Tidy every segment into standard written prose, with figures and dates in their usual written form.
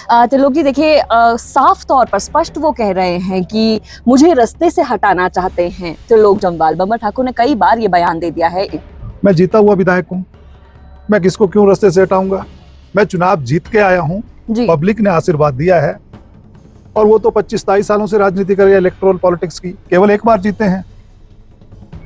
त्रिलोक जी देखिए, साफ तौर पर स्पष्ट वो कह रहे हैं कि मुझे रास्ते से हटाना चाहते हैं त्रिलोक जम्वाल। बंबर ठाकुर ने कई बार ये बयान दे दिया है। मैं जीता हुआ विधायक हूँ, मैं किसको क्यों रास्ते से हटाऊंगा। मैं चुनाव जीत के आया हूँ, पब्लिक ने आशीर्वाद दिया है। और वो तो 25-23 सालों से राजनीति कर रहे हैं, इलेक्टोरल पॉलिटिक्स की। केवल एक बार जीते हैं।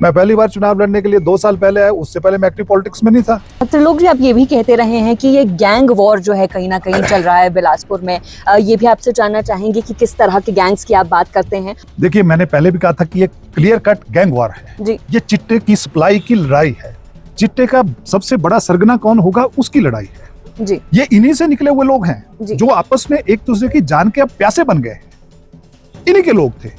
मैं पहली बार चुनाव लड़ने के लिए 2 साल पहले आया, उससे पहले मैं एक्टिव पॉलिटिक्स में नहीं था। त्रिलोक जी, आप ये भी कहते रहे हैं कि ये गैंग वॉर जो है कहीं ना कहीं चल रहा है बिलासपुर में। ये भी आपसे जानना चाहेंगे कि किस तरह के गैंग्स की आप बात करते हैं। देखिए, मैंने पहले भी कहा था कि ये क्लियर कट गैंग वॉर है जी। ये चिट्टे की सप्लाई की लड़ाई है। चिट्टे का सबसे बड़ा सरगना कौन होगा, उसकी लड़ाई है जी। ये इन्हीं से निकले हुए लोग हैं जो आपस में एक दूसरे की जान के अब प्यासे बन गए। इन्हीं के लोग थे,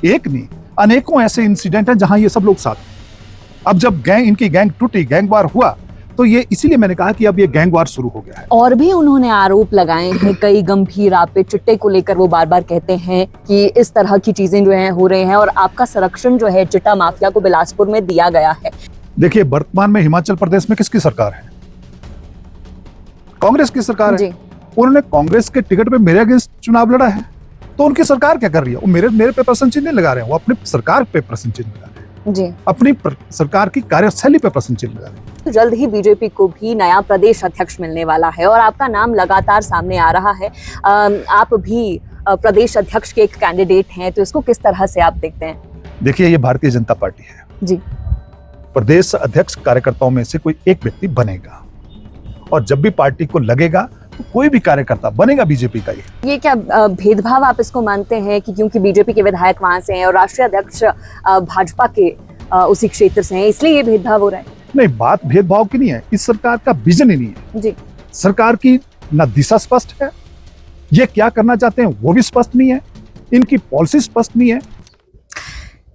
एक नहीं अनेकों ऐसे इंसिडेंट हैं जहां ये सब लोग साथ हैं। अब जब इनकी गैंग टूटी, गैंग वार हुआ, तो ये इसीलिए मैंने कहा कि अब ये गैंग वार शुरू हो गया है। और भी उन्होंने आरोप लगाए हैं कई गंभीर। आप पे चिट्टे को लेकर वो बार बार कहते हैं कि इस तरह की चीजें जो हैं हो रही हैं और आपका संरक्षण जो है चिट्टा माफिया को बिलासपुर में दिया गया है। देखिए, वर्तमान में हिमाचल प्रदेश में किसकी सरकार है? कांग्रेस की सरकार है। उन्होंने कांग्रेस के टिकट पे मेरे अगेंस्ट चुनाव लड़ा है, तो उनकी सरकार क्या कर रही है? वो मेरे पे प्रश्न चिन्ह नहीं लगा रहे हैं, वो अपनी सरकार पे प्रश्न चिन्ह लगा रहे हैं जी। अपनी सरकार की कार्यशैली पे प्रश्न चिन्ह लगा रहे हैं। तो जल्द ही बीजेपी को भी नया प्रदेश अध्यक्ष मिलने वाला है और आपका नाम लगातार सामने आ रहा है। आप भी प्रदेश अध्यक्ष के एक कैंडिडेट हैं, तो इसको किस तरह से आप देखते हैं? देखिए, ये भारतीय जनता पार्टी है जी। प्रदेश अध्यक्ष कार्यकर्ताओं में से कोई एक व्यक्ति बनेगा, और जब भी पार्टी को लगेगा तो कोई भी कार्यकर्ता बनेगा बीजेपी का। ये क्या भेदभाव आप इसको मानते हैं कि क्योंकि बीजेपी के विधायक वहां से हैं और राष्ट्रीय अध्यक्ष भाजपा के उसी क्षेत्र से हैं, इसलिए ये भेदभाव हो रहा है? नहीं, बात भेदभाव की नहीं है। इस सरकार का विजन ही नहीं है जी। सरकार की ना दिशा स्पष्ट है, ये क्या करना चाहते हैं वो भी स्पष्ट नहीं है, इनकी पॉलिसी स्पष्ट नहीं है।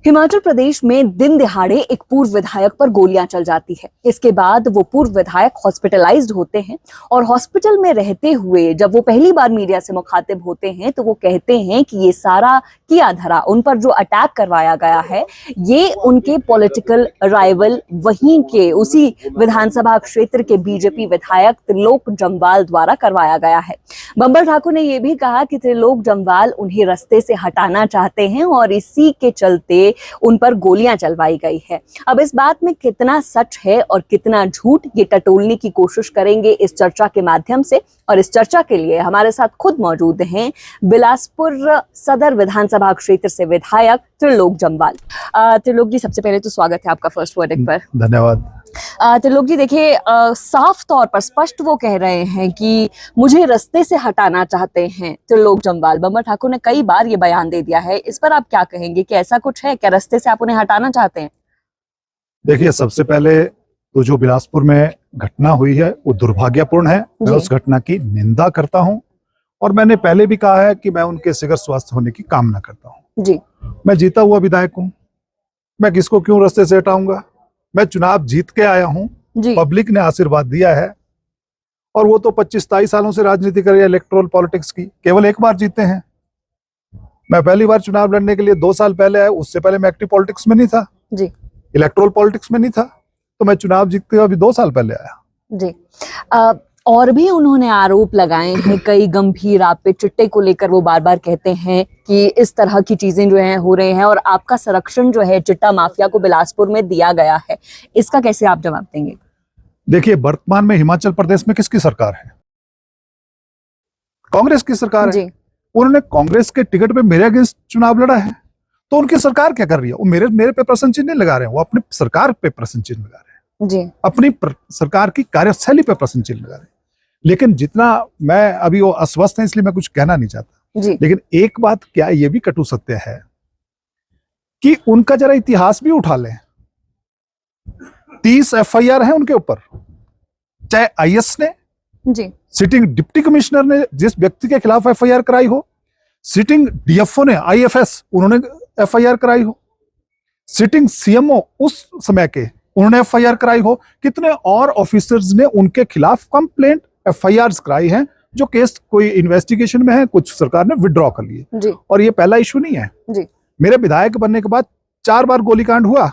हिमाचल प्रदेश में दिन दिहाड़े एक पूर्व विधायक पर गोलियां चल जाती है। इसके बाद वो पूर्व विधायक हॉस्पिटलाइज्ड होते हैं और हॉस्पिटल में रहते हुए जब वो पहली बार मीडिया से मुखातिब होते हैं तो वो कहते हैं कि ये सारा किया धरा, उन पर जो अटैक करवाया गया है, ये उनके पॉलिटिकल राइवल वहीं के उसी विधानसभा क्षेत्र के बीजेपी विधायक त्रिलोक जम्वाल द्वारा करवाया गया है। बंबर ठाकुर ने यह भी कहा कि त्रिलोक जम्वाल उन्हें रास्ते से हटाना चाहते हैं और इसी के चलते उन पर गोलियां चलवाई गई है। अब इस बात में कितना सच है और कितना झूठ, ये टटोलने की कोशिश करेंगे इस चर्चा के माध्यम से। और इस चर्चा के लिए हमारे साथ खुद मौजूद हैं बिलासपुर सदर विधानसभा क्षेत्र से विधायक त्रिलोक जम्वाल। त्रिलोक जी, सबसे पहले तो स्वागत है आपका फर्स्ट वर्डिक्ट पर। धन्यवाद। त्रिलोक जी देखिए, साफ तौर पर स्पष्ट वो कह रहे हैं कि मुझे रास्ते से हटाना चाहते हैं त्रिलोक जम्वाल। बंबर ठाकुर ने कई बार ये बयान दे दिया है, इस पर आप क्या कहेंगे कि ऐसा कुछ है क्या? रास्ते से आप उन्हें हटाना चाहते हैं? देखिए, सबसे पहले तो जो बिलासपुर में घटना हुई है वो दुर्भाग्यपूर्ण है। मैं उस घटना की निंदा करता हूं और मैंने पहले भी कहा है कि मैं उनके शीघ्र स्वस्थ होने की कामना करता हूं जी। मैं जीता हुआ विधायक हूं, मैं किसको क्यों रास्ते से हटाऊंगा। मैं चुनाव जीत के आया हूं, पब्लिक ने आशीर्वाद दिया है। और वो तो 25-23 सालों से राजनीति कर रहे हैं, इलेक्टोरल पॉलिटिक्स की। केवल एक बार जीते हैं। मैं पहली बार चुनाव लड़ने के लिए 2 साल पहले आया, उससे पहले मैं एक्टिव पॉलिटिक्स में नहीं था जी। इलेक्टोरल पॉलिटिक्स में नहीं था, तो मैं चुनाव जीतते हुए अभी 2 साल पहले आया जी। और भी उन्होंने आरोप लगाए हैं कई गंभीर। आप पे चिट्टे को लेकर वो बार बार कहते हैं कि इस तरह की चीजें जो हैं हो रही हैं और आपका संरक्षण जो है चिट्टा माफिया को बिलासपुर में दिया गया है। इसका कैसे आप जवाब देंगे? देखिए, वर्तमान में हिमाचल प्रदेश में किसकी सरकार है? कांग्रेस की सरकार है। उन्होंने कांग्रेस के टिकट पे मेरे अगेंस्ट चुनाव लड़ा है, तो उनकी सरकार क्या कर रही है? वो मेरे पे प्रश्न चिन्ह नहीं लगा रहे हैं, वो अपनी सरकार पे प्रश्न चिन्ह लगा रहे हैं जी। अपनी सरकार की कार्यशैली पे प्रश्न चिन्ह लगा रहे हैं। लेकिन जितना मैं अभी वो अस्वस्थ है, इसलिए मैं कुछ कहना नहीं चाहता जी। लेकिन एक बात क्या ये भी कटु सत्य है कि उनका जरा इतिहास भी उठा लें। 30 FIR है उनके ऊपर, चाहे IS ने जी, सिटिंग डिप्टी कमिश्नर ने जिस व्यक्ति के खिलाफ FIR कराई हो, सिटिंग DFO ने IFS उन्होंने FIR कराई हो, सिटिंग CMO उस समय के उन्होंने FIR कराई हो, कितने और ऑफिसर्स ने उनके खिलाफ कंप्लेंट FIRs कराई हैं, जो केस कोई इन्वेस्टिगेशन में है, कुछ सरकार ने विड्रॉ कर लिए। और ये पहला इशू नहीं है जी। मेरे विधायक बनने के बाद 4 बार गोलीकांड हुआ,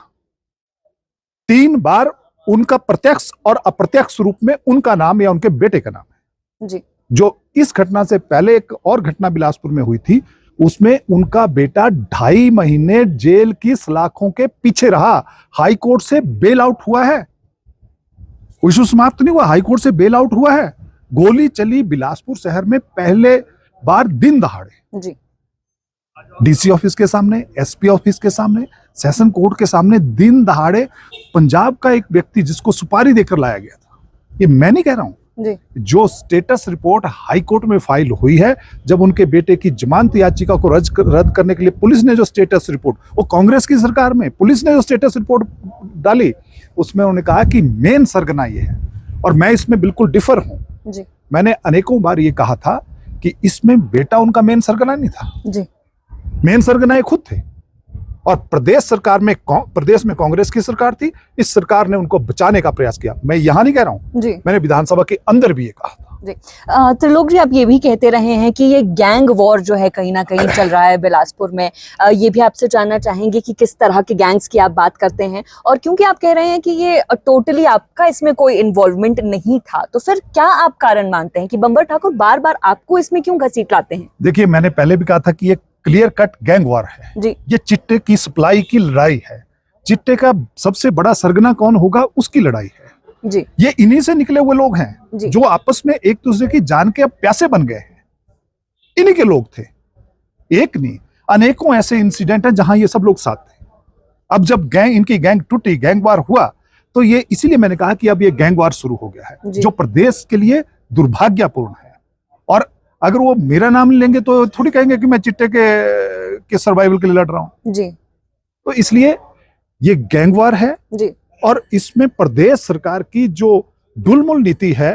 3 बार उनका प्रत्यक्ष और अप्रत्यक्ष रूप में उनका नाम या उनके बेटे का नाम है जी। जो इस घटना से पहले एक और घटना बिलासपुर में हुई थी, उसमें उनका बेटा 2.5 महीने जेल की सलाखों के पीछे रहा, हाई कोर्ट से बेल आउट हुआ है, इशू समाप्त नहीं हुआ, हाई कोर्ट से बेल आउट हुआ है। गोली चली बिलासपुर शहर में पहले बार दिन दहाड़े, जी डीसी ऑफिस के सामने, एसपी ऑफिस के सामने, सेशन कोर्ट के सामने दिन दहाड़े पंजाब का एक व्यक्ति जिसको सुपारी देकर लाया गया था। ये मैं नहीं कह रहा हूं, जी जो स्टेटस रिपोर्ट हाई कोर्ट में फाइल हुई है, जब उनके बेटे की जमानत याचिका को रद्द करने के लिए पुलिस ने जो स्टेटस रिपोर्ट, वो कांग्रेस की सरकार में पुलिस ने जो स्टेटस रिपोर्ट डाली, उसमें उन्होंने कहा कि मेन सरगना ये है, और मैं इसमें बिल्कुल डिफर हूं। जी मैंने अनेकों बार ये कहा था कि इसमें बेटा उनका मेन सरगना नहीं था, जी मेन सरगना ये खुद थे, और प्रदेश सरकार में प्रदेश में कांग्रेस की सरकार थी, इस सरकार ने उनको बचाने का प्रयास किया। मैं यहां नहीं कह रहा हूं, जी मैंने विधानसभा के अंदर भी ये कहा था। जी त्रिलोक जी, आप ये भी कहते रहे हैं कि ये गैंग वॉर जो है कहीं ना कहीं चल रहा है बिलासपुर में। ये भी आपसे जानना चाहेंगे कि किस तरह के गैंग्स की आप बात करते हैं, और क्योंकि आप कह रहे हैं कि ये टोटली आपका इसमें कोई इन्वॉल्वमेंट नहीं था, तो फिर क्या आप कारण मानते हैं कि बंबर ठाकुर बार बार आपको इसमें क्यों घसीट लाते हैं? देखिए, मैंने पहले भी कहा था कि ये क्लियर कट गैंग वॉर है, जी ये चिट्टे की सप्लाई की लड़ाई है, चिट्टे का सबसे बड़ा सरगना कौन होगा उसकी लड़ाई है। जी ये इन्हीं से निकले हुए लोग हैं जी जो आपस में एक दूसरे की जान के अब प्यासे बन गए हैं, इन्हीं के लोग थे। एक नहीं, अनेकों ऐसे इंसिडेंट हैं जहां ये सब लोग साथ थे। अब जब इनकी गैंग टूटी, गैंग वार हुआ, तो ये इसीलिए मैंने कहा कि अब ये गैंग वार शुरू हो गया है, जी। जो प्रदेश के लिए दुर्भाग्यपूर्ण है। और अगर वो मेरा नाम लेंगे तो थोड़ी कहेंगे कि मैं चिट्टे के सर्वाइवल के लिए लड़ रहा हूं। जी तो इसलिए ये गैंग वार है, जी और इसमें प्रदेश सरकार की जो ढुलमुल नीति है,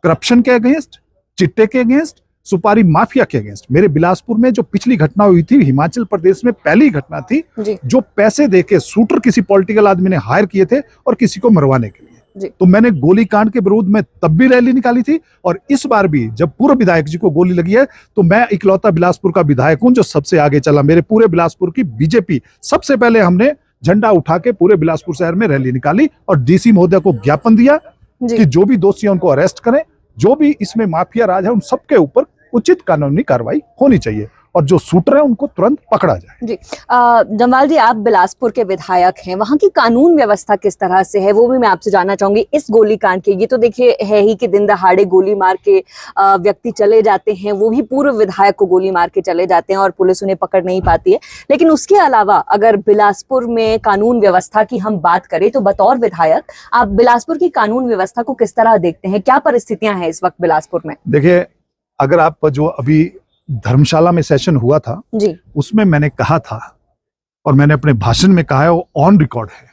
करप्शन के अगेंस्ट, चिट्टे के अगेंस्ट, सुपारी माफिया के अगेंस्ट। मेरे बिलासपुर में जो पिछली घटना हुई थी, हिमाचल प्रदेश में पहली घटना थी, जी जो पैसे देके शूटर किसी पॉलिटिकल आदमी ने हायर किए थे और किसी को मरवाने के जी। लिए। तो मैंने गोलीकांड के विरोध में तब भी रैली निकाली थी, और इस बार भी जब पूर्व विधायक जी को गोली लगी है, तो मैं इकलौता बिलासपुर का विधायक हूं जो सबसे आगे चला। मेरे पूरे बिलासपुर की बीजेपी, सबसे पहले हमने झंडा उठा के पूरे बिलासपुर शहर में रैली निकाली और डीसी महोदय को ज्ञापन दिया जी कि जो भी दोषी हैं उनको अरेस्ट करें, जो भी इसमें माफिया राज है उन सबके ऊपर उचित कानूनी कार्रवाई होनी चाहिए, और जो शूटर है उनको तुरंत पकड़ा जाए। जी जमवाल जी, आप बिलासपुर के विधायक हैं, वहां की कानून व्यवस्था किस तरह से है वो भी मैं आपसे जानना चाहूंगी। इस गोलीकांड के, ये तो देखिए है ही कि दिन दहाड़े गोली मार के व्यक्ति चले जाते हैं, वो भी पूर्व विधायक को गोली मार के चले जाते हैं और पुलिस उन्हें पकड़ नहीं पाती है। लेकिन उसके अलावा अगर बिलासपुर में कानून व्यवस्था की हम बात करें, तो बतौर विधायक आप बिलासपुर की कानून व्यवस्था को किस तरह देखते हैं? क्या परिस्थितियां हैं इस वक्त बिलासपुर में? देखिए, अगर आप जो अभी धर्मशाला में सेशन हुआ था, जी उसमें मैंने कहा था, और मैंने अपने भाषण में कहा है, वो ऑन रिकॉर्ड है,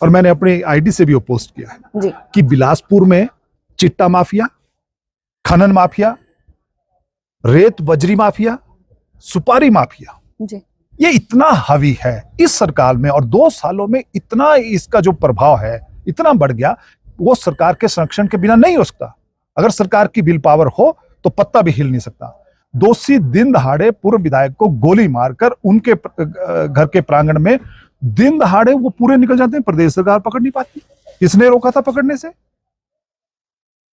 और मैंने अपने आईडी से भी वो पोस्ट किया है जी कि बिलासपुर में चिट्टा माफिया, खनन माफिया, रेत बजरी माफिया, सुपारी माफिया, जी ये इतना हावी है इस सरकार में, और 2 सालों में इतना इसका जो प्रभाव है इतना बढ़ गया, वो सरकार के संरक्षण के बिना नहीं हो सकता। अगर सरकार की विल पावर हो तो पत्ता भी हिल नहीं सकता। दोषी दिन दहाड़े पूर्व विधायक को गोली मारकर उनके घर के प्रांगण में दिन दहाड़े वो पूरे निकल जाते हैं, प्रदेश सरकार पकड़ नहीं पाती। किसने रोका था पकड़ने से?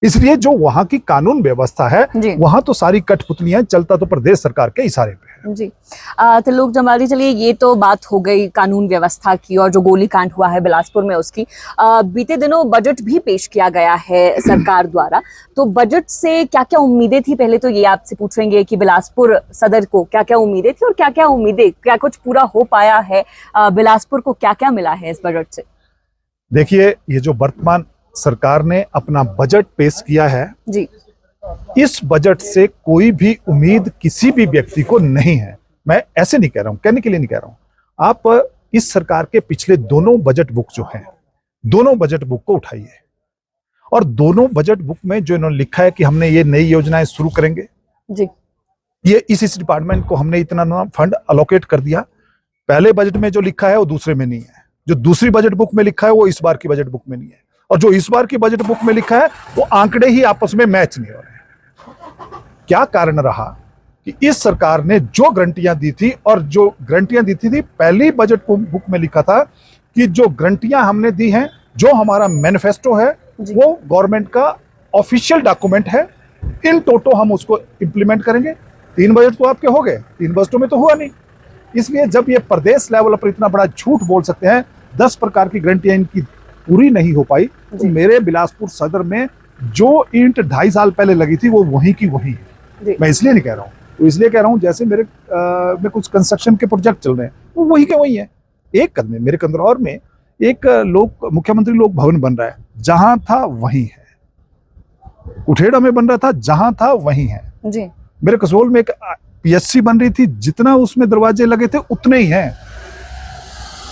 इसलिए जो वहां की कानून व्यवस्था है, वहां तो सारी कठपुतलियां चलता तो प्रदेश सरकार के इशारे पे है। जी त्रिलोक जमवाल जी, चलिए ये तो बात हो गई कानून व्यवस्था की और जो गोलीकांड हुआ है बिलासपुर में उसकी। बीते दिनों बजट भी पेश किया गया है सरकार द्वारा, तो बजट से क्या क्या उम्मीदें थी? पहले तो ये आपसे पूछेंगे कि बिलासपुर सदर को क्या क्या उम्मीदें थी और क्या क्या उम्मीदें, क्या कुछ पूरा हो पाया है? बिलासपुर को क्या क्या मिला है इस बजट से? देखिए, ये जो वर्तमान सरकार ने अपना बजट पेश किया है जी, इस बजट से कोई भी उम्मीद किसी भी व्यक्ति को नहीं है। मैं ऐसे नहीं कह रहा हूं, कहने के लिए नहीं कह रहा हूं। आप इस सरकार के पिछले दोनों बजट बुक जो हैं, दोनों बजट बुक को उठाइए, और दोनों बजट बुक में जो इन्होंने लिखा है कि हमने ये नई योजनाएं शुरू करेंगे, जी ये इस डिपार्टमेंट को हमने इतना फंड अलोकेट कर दिया, पहले बजट में जो लिखा है वो दूसरे में नहीं है, जो दूसरी बजट बुक में लिखा है वो इस बार की बजट बुक में नहीं है, और जो इस बार की बजट बुक में लिखा है वो आंकड़े ही आपस में मैच नहीं हो रहे। क्या कारण रहा कि इस सरकार ने जो गारंटियां दी थी, और जो गारंटियां दी थी पहली बजट बुक में लिखा था कि जो गारंटियां हमने दी हैं, जो हमारा मैनिफेस्टो है, वो गवर्नमेंट का ऑफिशियल डॉक्यूमेंट है, इन टोटो हम उसको इम्प्लीमेंट करेंगे। 3 बजट तो आपके हो गए, 3 बजटों में तो हुआ नहीं। इसलिए जब ये प्रदेश लेवल पर इतना बड़ा झूठ बोल सकते हैं, 10 प्रकार की गारंटियां इनकी पूरी नहीं हो पाई, तो मेरे बिलासपुर सदर में जो ईंट 2.5 साल पहले लगी थी वो वहीं की वहीं है। मैं इसलिए नहीं कह रहा हूँ, तो इसलिए कह रहा हूँ जैसे मेरे में कुछ कंस्ट्रक्शन के प्रोजेक्ट चल रहे हैं वो वहीं के वहीं है। एक कदम मेरे कंदरौर में एक मुख्यमंत्री लोक भवन बन रहा है, जहां था वहीं है। उठेड़ा में बन रहा था, जहां था वहीं है जी। मेरे कसोल में एक पीएचसी बन रही थी, जितना उसमें दरवाजे लगे थे उतने ही हैं।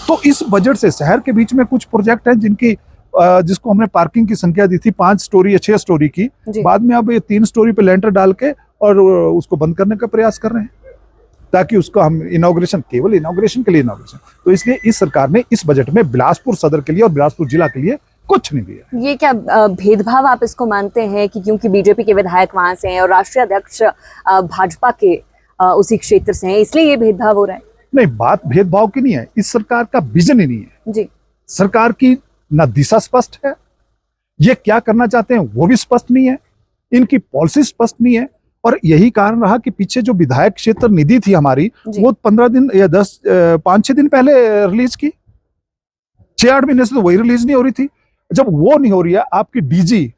तो इस बजट से शहर के बीच में कुछ प्रोजेक्ट हैं जिनकी जिसको हमने पार्किंग की संख्या दी थी 5 स्टोरी या 6 स्टोरी की, बाद में अब ये 3 स्टोरी पे लेंटर डाल के और उसको बंद करने का प्रयास कर रहे हैं, ताकि उसको हम इनॉग्रेशन, केवल इनॉग्रेशन के लिए इनॉग्रेशन। तो इसलिए इस सरकार ने इस बजट में बिलासपुर सदर के लिए और बिलासपुर जिला के लिए कुछ नहीं दिया। ये क्या भेदभाव आप इसको मानते हैं कि क्योंकि बीजेपी के विधायक वहां से हैं और राष्ट्रीय अध्यक्ष भाजपा के उसी क्षेत्र से हैं, इसलिए ये भेदभाव हो रहा है? नहीं, बात भेदभाव की नहीं है, इस सरकार का विजन ही नहीं है जी। सरकार की ना दिशा स्पष्ट है, ये क्या करना चाहते हैं वो भी स्पष्ट नहीं है, इनकी पॉलिसी स्पष्ट नहीं है। और यही कारण रहा कि पीछे जो विधायक क्षेत्र निधि थी हमारी, वो 15 दिन या 5-6 दिन पहले रिलीज की, 6-8 महीने से तो वही रिलीज नहीं हो रही थी। जब वो नहीं हो रही है, आपकी डीजी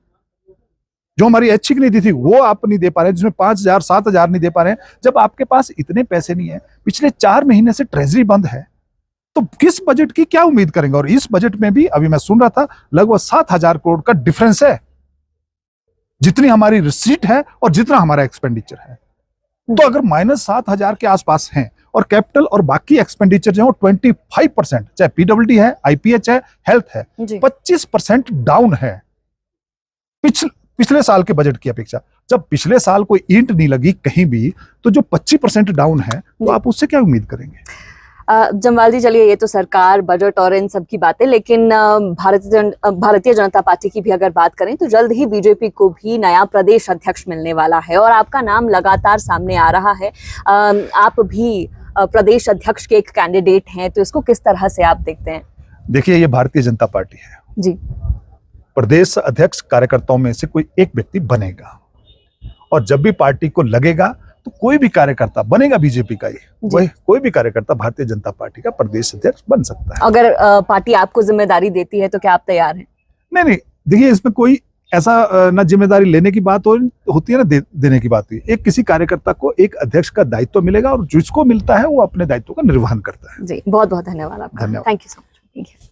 जो हमारी ऐच्छिक निधि थी वो आप नहीं दे पा रहे हैं, जिसमें 5,000-7,000 नहीं दे पा रहे हैं। जब आपके पास इतने पैसे नहीं है, पिछले 4 महीने से ट्रेजरी बंद है, तो किस बजट की क्या उम्मीद करेंगे? और इस बजट में भी अभी मैं सुन रहा था लगभग 7,000 करोड़ का डिफरेंस है, जितनी हमारी रिसीट है और जितना हमारा एक्सपेंडिचर है। तो अगर -7,000 के आसपास हैं और कैपिटल और बाकी एक्सपेंडिचर जो है 25%, चाहे पीडब्ल्यूडी है, आईपीएच है, हेल्थ है, 25% डाउन है पिछले साल के बजट की अपेक्षा। जब पिछले साल कोई ईंट नहीं लगी कहीं भी, तो जो 25% डाउन है, तो आप उससे क्या उम्मीद करेंगे? जमवाल जी, चलिए ये तो सरकार, बजट और इन सब की बातें, लेकिन भारतीय जनता पार्टी की भी अगर बात करें तो जल्द ही बीजेपी को भी नया प्रदेश अध्यक्ष मिलने वाला है और आपका नाम लगातार सामने आ रहा है। आप भी प्रदेश अध्यक्ष के एक कैंडिडेट हैं, तो इसको किस तरह से आप देखते हैं? देखिए, ये भारतीय जनता पार्टी है जी। प्रदेश अध्यक्ष कार्यकर्ताओं में से कोई एक व्यक्ति बनेगा, और जब भी पार्टी को लगेगा तो कोई भी कार्यकर्ता बनेगा, बीजेपी का ही वही कोई भी कार्यकर्ता भारतीय जनता पार्टी का प्रदेश अध्यक्ष बन सकता है। अगर पार्टी आपको जिम्मेदारी देती है तो क्या आप तैयार हैं? नहीं, देखिए, इसमें कोई ऐसा ना जिम्मेदारी लेने की बात होती है ना देने की बात हुई। एक किसी कार्यकर्ता को एक अध्यक्ष का दायित्व मिलेगा और जिसको मिलता है वो अपने दायित्व का निर्वहन करता है। जी, बहुत बहुत धन्यवाद आपका। धन्यवाद। Thank you so much.